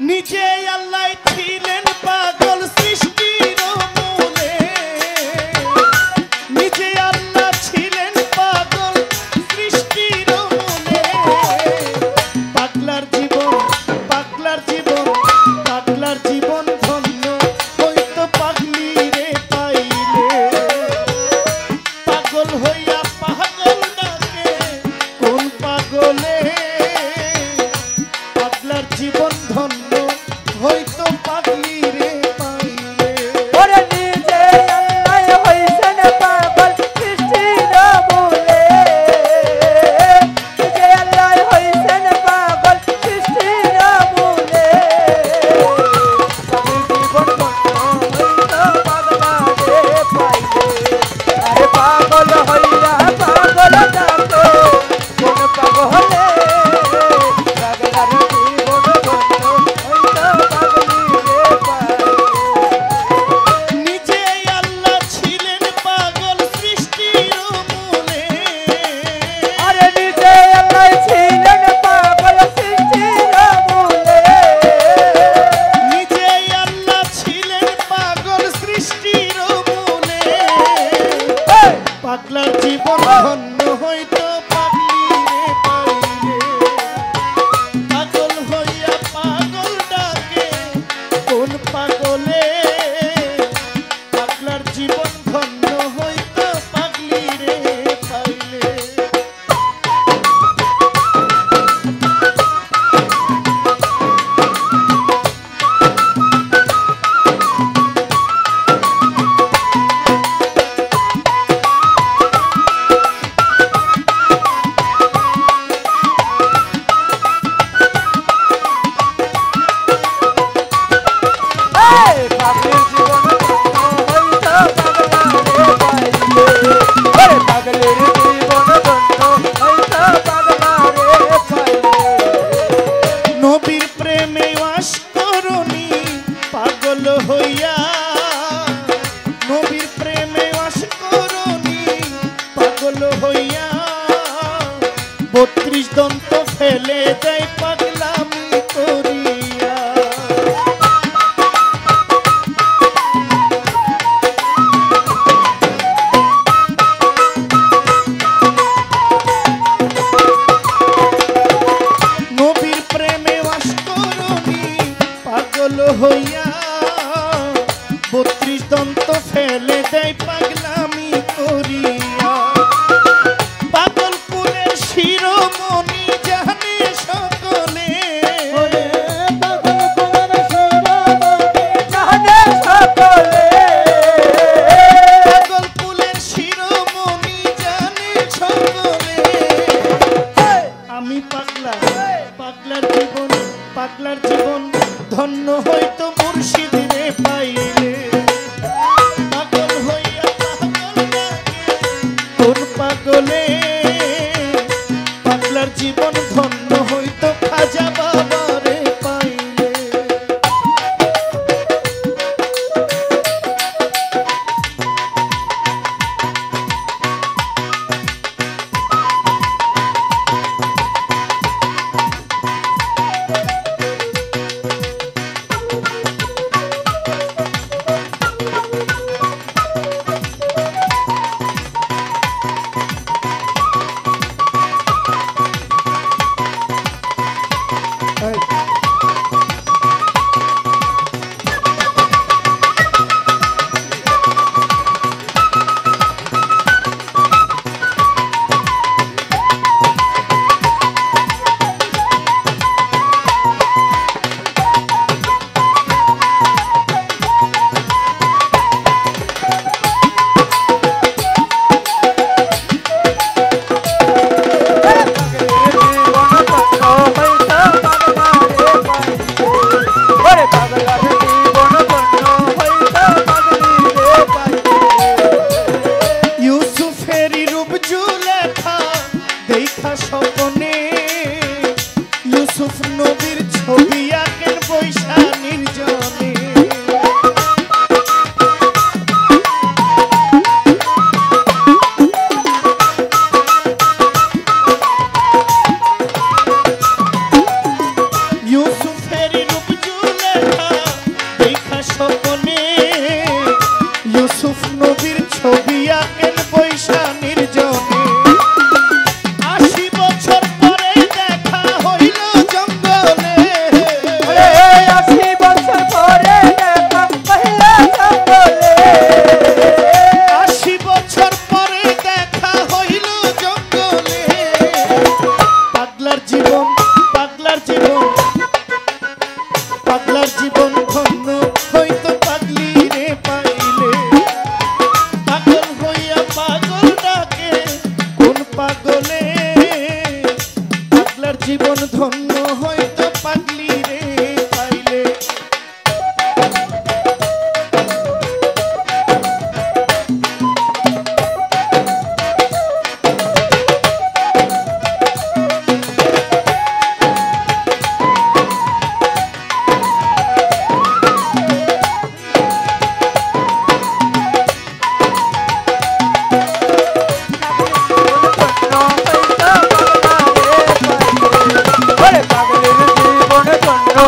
নিজে আল্লাহ ছিলেন পাগল সৃষ্টির মূলে, নিজে আল্লাহ ছিলেন পাগল সৃষ্টির মূলে। পাগলার জীবন, পাগলার জীবন, পাগলার জীবন ধন্য হইতো পাগলি রে পাইলে। পাগল হইয়া পাগল ডাকে কোন পাগলে, পাগলার জীবন ধন্য হইতো পাগলি রে পাইলে। ওরে নিজে আল্লাহ হইছেন পাগল সৃষ্টির মূলে, নিজে আল্লাহ হইছেন পাগল সৃষ্টির মূলে। পাগল জীবন ধন্য হইতো পাগলারে পাইলে। আরে পাগল হইয়া পাগল ডাকে কোন পাগলে, পাগলার জীবন ধন্য হইতো পাগলি রে পাইলে। নিজে আল্লাহ ছিলেন পাগল সৃষ্টির মূলে, আরে নিজে আল্লাহ ছিলেন পাগল সৃষ্টির মূলে। নিজে আল্লাহ ছিলেন পাগল সৃষ্টির মূলে। পাগলার জীবন ধন্য হইতো পাগলি রে পাইলে। পাগল হইয়া পাগল ডাকে কোন পাগলে, পাগলার জীবন ধন্য হইতো পাগলি রে পাইলে। এই পাগলের জীবন ধন্য হইতো পাগলারে পাইলে। ওরে পাগলের জীবন ধন্য হইতো পাগলারে পাইলে। নবীর প্রেমে বাস করনি পাগল হইয়া, নবীর প্রেমে বাস করনি পাগল হইয়া। 32 দন্ত ফেলে দেয় পাগলামি করিয়া। নবীর প্রেমে বাস করনি পাগল হইয়া। 32 দন্ত ফেলে দেয় পাগলামি করিয়া। পাগল কুলের শিরোমণি জানে সকলে, পাগল কুলের শিরোমণি জানে সকলে। পাগল কুলের শিরোমণি জানে সকলে। আমি পাগলা, পাগলার জীবন, পাগলার জীবন ধন্য হইতো মুর্শিদ রে পাইলে। পাগল হইয়া পাগল ডাকে কোন পাগলে, পাগলার জীবন ধন্য হইতো খাজা বাবা রে পাইলে।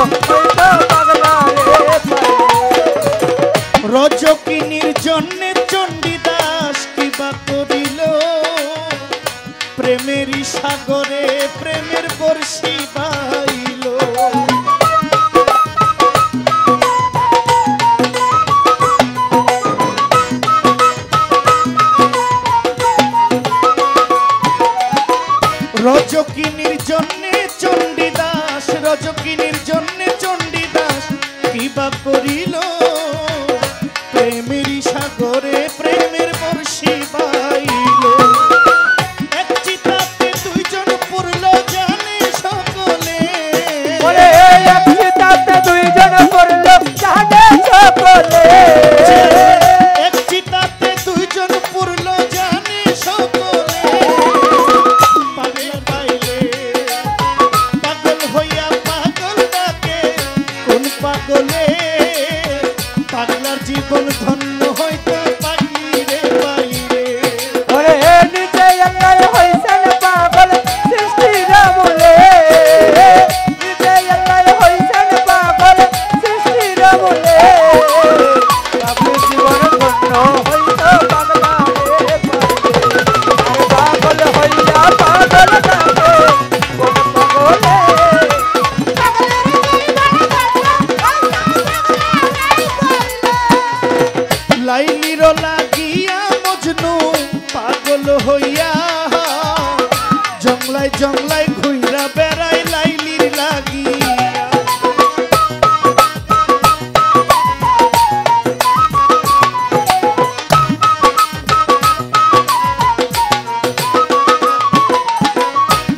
হইতো পাগলা রে পাইলে। রজকিনীর জন্যে চণ্ডীদাস কিবা করিল, প্রেমেরই সাগরে প্রেমের বর্ষি বাইল। রজকিনীর জন্যে চণ্ডীদাস, রজকিনীর জন্যে চণ্ডীদাস কিবা করিল, প্রেমেরই সাগরে প্রেমের বর্ষি বাইল। এক চিতাতে দুইজন পড়ল জানে সকলে, ওরে এক চিতাতে দুইজন পড়ল জানে সকলে। এক চিতাতে দুইজন পড়ল জানে সকলে। পাগল পাইলে পাগল হইয়া পাগল ডাকে কোন পাগলে, পাগলার জীবন ধন্য হইতো পাগলি রে পাইলে। ওরে নিজে আল্লাহ হইছেন পাগল সৃষ্টির মূলে, নিজে আল্লাহ হইছেন পাগল সৃষ্টির মূলে। পাগল জীবন ধন্য হইতো পাগলা রে পাইলে। পাগল হইয়া পাগল ডাকে কোন পাগলে। লাইলির লাগিয়া মজনু পাগল হইয়া, জংলায় জংলায় ঘুইরা বেড়ায় লাইলির লাগিয়া।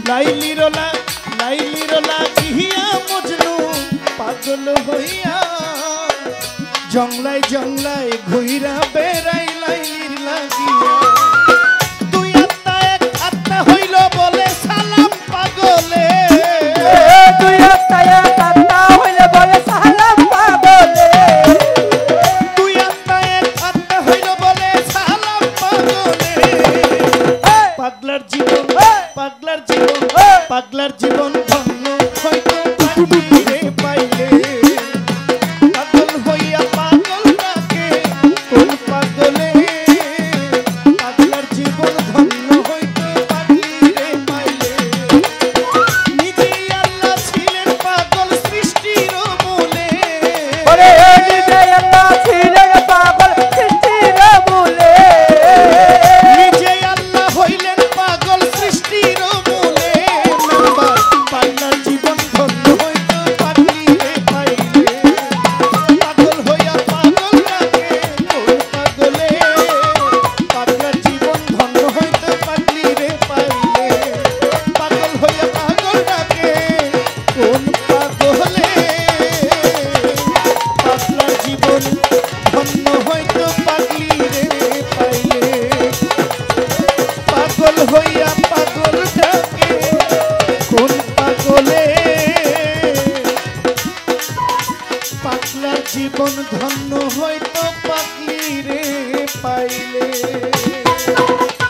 লাইলির লাগিয়া মজনু পাগল হইয়া, জংলায় জংলায় ঘুইরা বেড়ায়